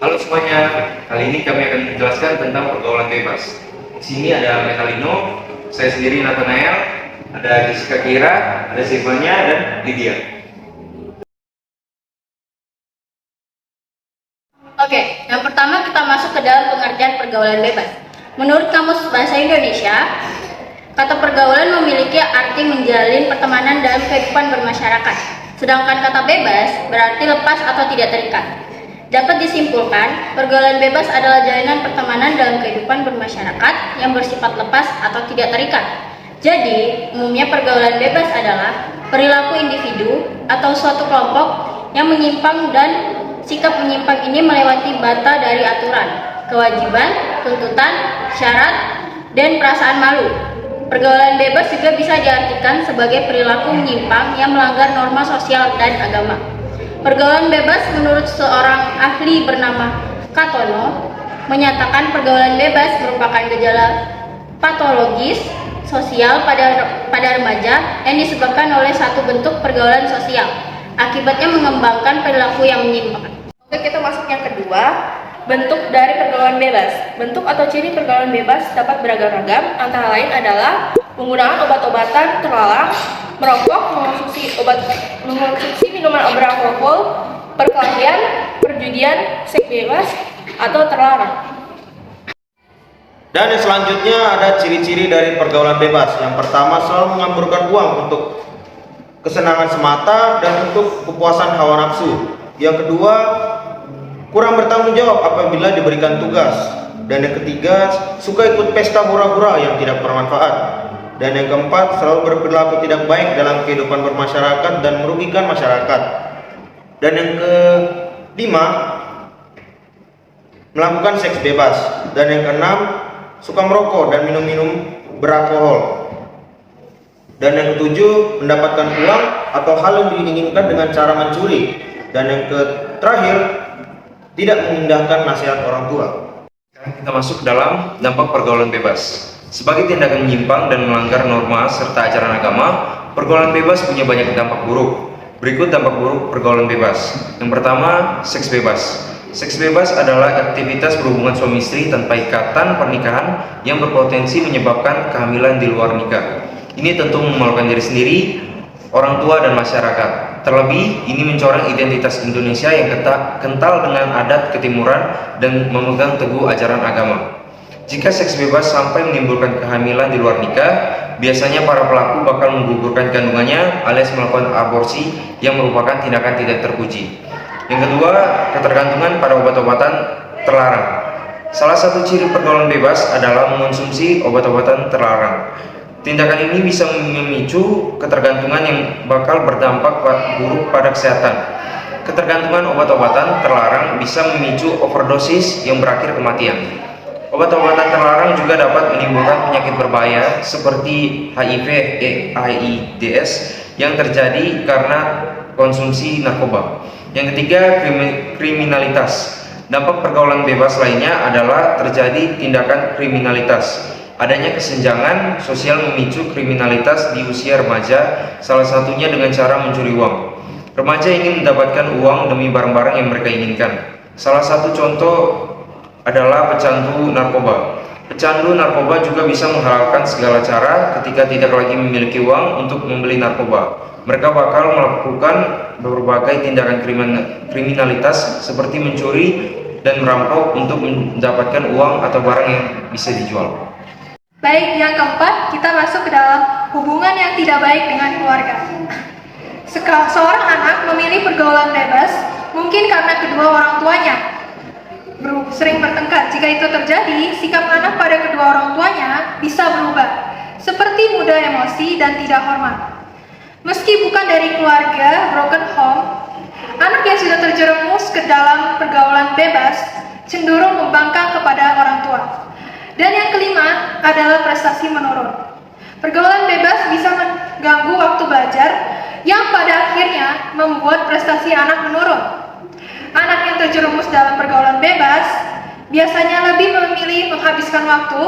Halo semuanya, kali ini kami akan menjelaskan tentang pergaulan bebas. Di sini ada Metalino, saya sendiri Nathanael, ada Jessica Kira, ada Silvania, dan Lydia. Oke, yang pertama kita masuk ke dalam pengertian pergaulan bebas. Menurut Kamus Bahasa Indonesia, kata pergaulan memiliki arti menjalin pertemanan dalam kehidupan bermasyarakat. Sedangkan kata bebas berarti lepas atau tidak terikat. Dapat disimpulkan, pergaulan bebas adalah jalinan pertemanan dalam kehidupan bermasyarakat yang bersifat lepas atau tidak terikat. Jadi, umumnya pergaulan bebas adalah perilaku individu atau suatu kelompok yang menyimpang dan sikap menyimpang ini melewati bata dari aturan, kewajiban, tuntutan, syarat, dan perasaan malu. Pergaulan bebas juga bisa diartikan sebagai perilaku menyimpang yang melanggar norma sosial dan agama. Pergaulan bebas menurut seorang ahli bernama Katono menyatakan pergaulan bebas merupakan gejala patologis sosial pada remaja yang disebabkan oleh satu bentuk pergaulan sosial. Akibatnya mengembangkan perilaku yang menyimpang. Oke, kita masuk yang kedua, bentuk dari pergaulan bebas. Bentuk atau ciri pergaulan bebas dapat beragam-ragam, antara lain adalah penggunaan obat-obatan terlarang, merokok, mengonsumsi minuman beralkohol, perkelahian, perjudian, seks bebas, atau terlarang. Dan yang selanjutnya ada ciri-ciri dari pergaulan bebas. Yang pertama, selalu mengamburkan uang untuk kesenangan semata dan untuk kepuasan hawa nafsu. Yang kedua, kurang bertanggung jawab apabila diberikan tugas. Dan yang ketiga, suka ikut pesta hura-hura yang tidak bermanfaat. Dan yang keempat, selalu berperilaku tidak baik dalam kehidupan bermasyarakat dan merugikan masyarakat. Dan yang kelima, melakukan seks bebas. Dan yang keenam, suka merokok dan minum-minum beralkohol. Dan yang ketujuh, mendapatkan uang atau hal yang diinginkan dengan cara mencuri. Dan yang terakhir, tidak mengindahkan nasihat orang tua. Sekarang kita masuk ke dalam dampak pergaulan bebas. Sebagai tindakan menyimpang dan melanggar norma serta ajaran agama, pergaulan bebas punya banyak dampak buruk. Berikut dampak buruk pergaulan bebas. Yang pertama, seks bebas. Seks bebas adalah aktivitas berhubungan suami istri tanpa ikatan pernikahan yang berpotensi menyebabkan kehamilan di luar nikah. Ini tentu memalukan diri sendiri, orang tua, dan masyarakat. Terlebih, ini mencoreng identitas Indonesia yang kental dengan adat ketimuran dan memegang teguh ajaran agama. Jika seks bebas sampai menimbulkan kehamilan di luar nikah, biasanya para pelaku bakal menggugurkan kandungannya alias melakukan aborsi yang merupakan tindakan tidak terpuji. Yang kedua, ketergantungan pada obat-obatan terlarang. Salah satu ciri pergaulan bebas adalah mengonsumsi obat-obatan terlarang. Tindakan ini bisa memicu ketergantungan yang bakal berdampak buruk pada kesehatan. Ketergantungan obat-obatan terlarang bisa memicu overdosis yang berakhir kematian. Obat-obatan terlarang juga dapat menimbulkan penyakit berbahaya seperti HIV/AIDS yang terjadi karena konsumsi narkoba. Yang ketiga, kriminalitas. Dampak pergaulan bebas lainnya adalah terjadi tindakan kriminalitas. Adanya kesenjangan sosial memicu kriminalitas di usia remaja, salah satunya dengan cara mencuri uang. Remaja ingin mendapatkan uang demi barang-barang yang mereka inginkan. Salah satu contoh adalah pecandu narkoba. Pecandu narkoba juga bisa menghalalkan segala cara ketika tidak lagi memiliki uang untuk membeli narkoba. Mereka bakal melakukan berbagai tindakan kriminalitas seperti mencuri dan merampok untuk mendapatkan uang atau barang yang bisa dijual. Baik, yang keempat, kita masuk ke dalam hubungan yang tidak baik dengan keluarga. Seorang anak memilih pergaulan bebas mungkin karena kedua orang tuanya sering bertengkar. Jika itu terjadi, sikap anak pada kedua orang tuanya bisa berubah, seperti mudah emosi dan tidak hormat. Meski bukan dari keluarga broken home, anak yang sudah terjerumus ke dalam pergaulan bebas cenderung membangkang kepada orang tua. Dan yang kelima adalah prestasi menurun. Pergaulan bebas bisa mengganggu waktu belajar yang pada akhirnya membuat prestasi anak menurun. Anak yang terjerumus dalam pergaulan bebas biasanya lebih memilih menghabiskan waktu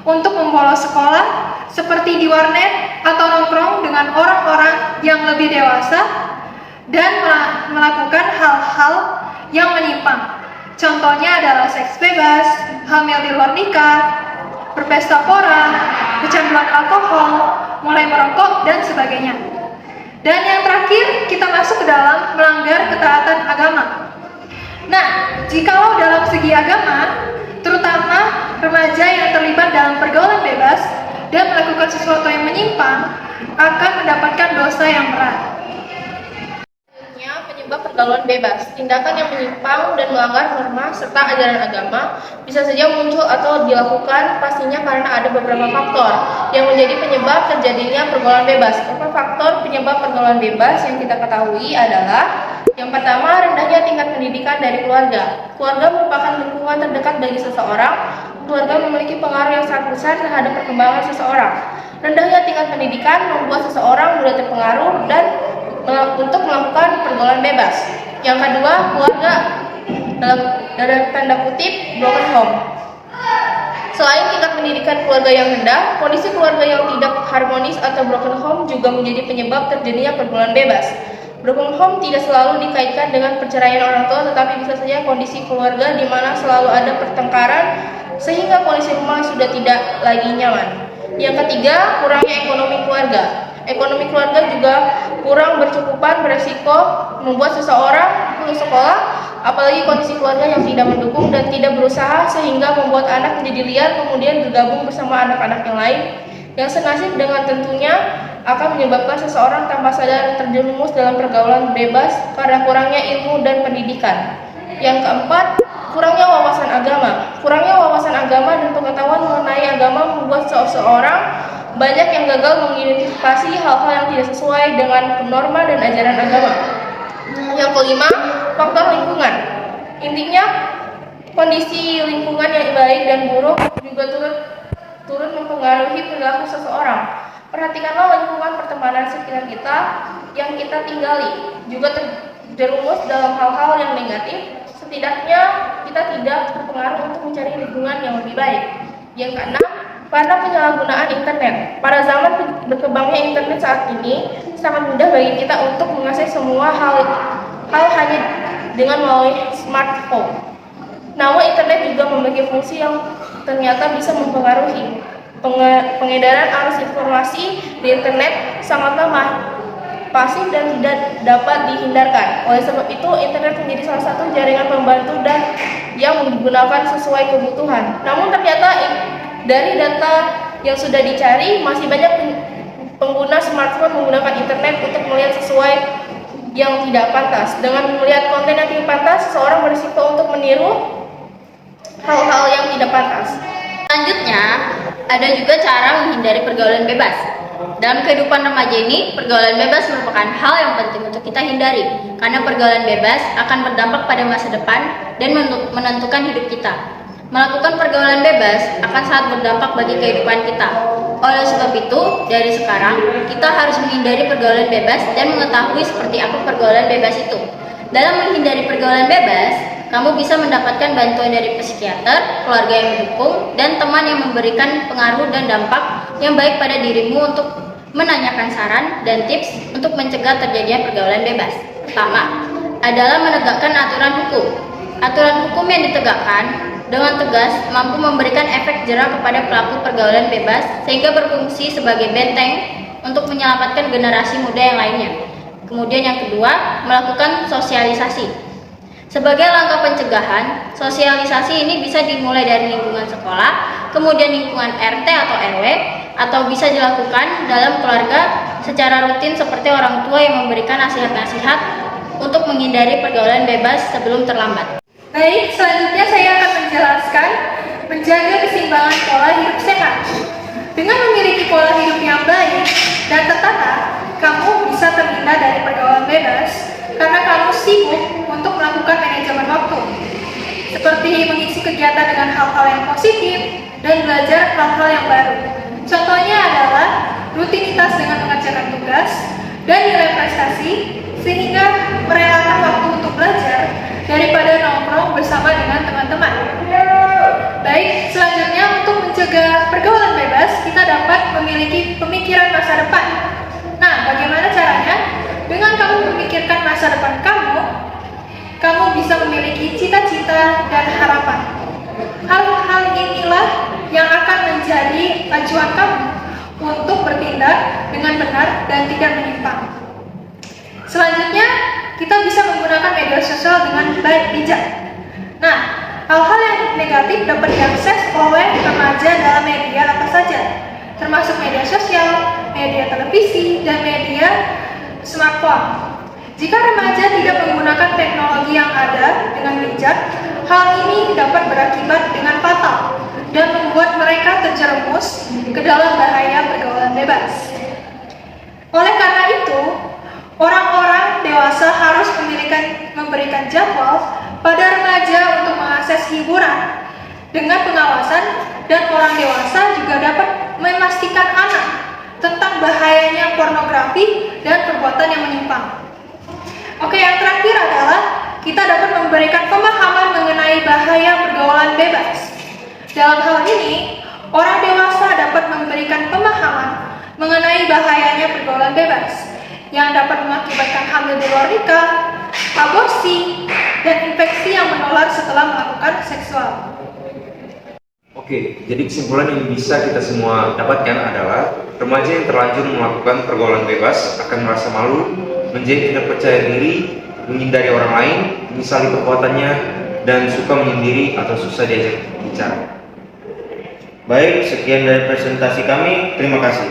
untuk membolos sekolah seperti di warnet atau nongkrong dengan orang-orang yang lebih dewasa dan melakukan hal-hal yang menyimpang. Contohnya adalah seks bebas, hamil di luar nikah, berpesta pora, kecanduan alkohol, mulai merokok, dan sebagainya. Dan yang terakhir, kita masuk ke dalam melanggar ketaatan agama. Nah, jikalau dalam segi agama, terutama remaja yang terlibat dalam pergaulan bebas dan melakukan sesuatu yang menyimpang, akan mendapatkan dosa yang berat. Penyebab pergaulan bebas, tindakan yang menyimpang dan melanggar norma serta ajaran agama bisa saja muncul atau dilakukan pastinya karena ada beberapa faktor yang menjadi penyebab terjadinya pergaulan bebas. Beberapa faktor penyebab pergaulan bebas yang kita ketahui adalah yang pertama, rendahnya tingkat pendidikan dari keluarga. Keluarga merupakan lingkungan terdekat bagi seseorang. Keluarga memiliki pengaruh yang sangat besar terhadap perkembangan seseorang. Rendahnya tingkat pendidikan membuat seseorang mudah terpengaruh dan untuk melakukan pergaulan bebas. Yang kedua, keluarga dalam tanda kutip broken home. Selain tingkat pendidikan keluarga yang rendah, kondisi keluarga yang tidak harmonis atau broken home juga menjadi penyebab terjadinya pergaulan bebas. Broken home tidak selalu dikaitkan dengan perceraian orang tua, tetapi bisa saja kondisi keluarga di mana selalu ada pertengkaran sehingga kondisi rumah sudah tidak lagi nyaman. Yang ketiga, kurangnya ekonomi keluarga. Ekonomi keluarga juga kurang bercukupan beresiko membuat seseorang putus sekolah, apalagi kondisi keluarga yang tidak mendukung dan tidak berusaha sehingga membuat anak menjadi liar kemudian bergabung bersama anak-anak yang lain yang senasib dengan tentunya akan menyebabkan seseorang tanpa sadar terjerumus dalam pergaulan bebas karena kurangnya ilmu dan pendidikan. Yang keempat, kurangnya wawasan agama. Kurangnya wawasan agama dan pengetahuan mengenai agama membuat seseorang banyak yang gagal mengidentifikasi hal-hal yang tidak sesuai dengan norma dan ajaran agama. Yang kelima, faktor lingkungan. Intinya, kondisi lingkungan yang baik dan buruk juga turut mempengaruhi perilaku seseorang. Perhatikanlah lingkungan pertemanan sekitar kita yang kita tinggali juga terjerumus dalam hal-hal yang negatif. Setidaknya kita tidak terpengaruh untuk mencari lingkungan yang lebih baik. Yang keenam, karena penyalahgunaan internet. Pada zaman berkembangnya internet saat ini, sangat mudah bagi kita untuk mengakses semua hal hanya dengan melalui smartphone. Namun internet juga memiliki fungsi yang ternyata bisa mempengaruhi. Pengedaran arus informasi di internet sangatlah pasif dan tidak dapat dihindarkan. Oleh sebab itu, internet menjadi salah satu jaringan pembantu dan yang digunakan sesuai kebutuhan. Namun ternyata dari data yang sudah dicari, masih banyak pengguna smartphone menggunakan internet untuk melihat sesuai yang tidak pantas. Dengan melihat konten yang tidak pantas, seseorang berisiko untuk meniru hal-hal yang tidak pantas. Selanjutnya, ada juga cara menghindari pergaulan bebas. Dalam kehidupan remaja ini, pergaulan bebas merupakan hal yang penting untuk kita hindari, karena pergaulan bebas akan berdampak pada masa depan dan menentukan hidup kita. Melakukan pergaulan bebas akan sangat berdampak bagi kehidupan kita. Oleh sebab itu, dari sekarang, kita harus menghindari pergaulan bebas dan mengetahui seperti apa pergaulan bebas itu. Dalam menghindari pergaulan bebas, kamu bisa mendapatkan bantuan dari psikiater, keluarga yang mendukung, dan teman yang memberikan pengaruh dan dampak yang baik pada dirimu untuk menanyakan saran dan tips untuk mencegah terjadinya pergaulan bebas. Pertama, adalah menegakkan aturan hukum. Aturan hukum yang ditegakkan dengan tegas mampu memberikan efek jera kepada pelaku pergaulan bebas sehingga berfungsi sebagai benteng untuk menyelamatkan generasi muda yang lainnya. Kemudian yang kedua, melakukan sosialisasi. Sebagai langkah pencegahan, sosialisasi ini bisa dimulai dari lingkungan sekolah, kemudian lingkungan RT atau RW, atau bisa dilakukan dalam keluarga secara rutin seperti orang tua yang memberikan nasihat-nasihat untuk menghindari pergaulan bebas sebelum terlambat. Baik, selanjutnya saya akan menjelaskan menjaga keseimbangan pola hidup sehat. Dengan memiliki pola hidup yang baik dan tertata, kamu bisa terhindar dari pergaulan bebas karena kamu sibuk untuk melakukan manajemen waktu, seperti mengisi kegiatan dengan hal-hal yang positif dan belajar hal-hal yang baru. Contohnya adalah rutinitas dengan mengerjakan tugas dan nilai prestasi, sehingga merelakan waktu untuk belajar daripada nongkrong bersama dengan teman-teman. Baik, selanjutnya untuk mencegah pergaulan bebas, kita dapat memiliki pemikiran masa depan. Nah, bagaimana caranya? Dengan kamu memikirkan masa depan kamu bisa memiliki cita-cita acuan kamu untuk bertindak dengan benar dan tidak menyimpang. Selanjutnya, kita bisa menggunakan media sosial dengan baik bijak. Nah, hal-hal yang negatif dapat diakses oleh remaja dalam media apa saja, termasuk media sosial, media televisi, dan media smartphone. Jika remaja tidak menggunakan teknologi yang ada dengan bijak, hal ini dapat berakibat dengan fatal dan membuat mereka terjerumus ke dalam bahaya pergaulan bebas. Oleh karena itu, orang-orang dewasa harus memberikan jadwal pada remaja untuk mengakses hiburan dengan pengawasan, dan orang dewasa juga dapat memastikan anak tentang bahayanya pornografi dan perbuatan yang menyimpang. Oke, yang terakhir adalah kita dapat memberikan pemahaman mengenai bahaya pergaulan bebas. Dalam hal ini, orang dewasa dapat memberikan pemahaman mengenai bahayanya pergaulan bebas yang dapat mengakibatkan hamil di luar nikah, aborsi, dan infeksi yang menular setelah melakukan seksual. Oke, jadi kesimpulan yang bisa kita semua dapatkan adalah remaja yang terlanjur melakukan pergaulan bebas akan merasa malu, menjadi tidak percaya diri, menghindari orang lain, menyesali perbuatannya, dan suka menyendiri atau susah diajak bicara. Baik, sekian dari presentasi kami. Terima kasih.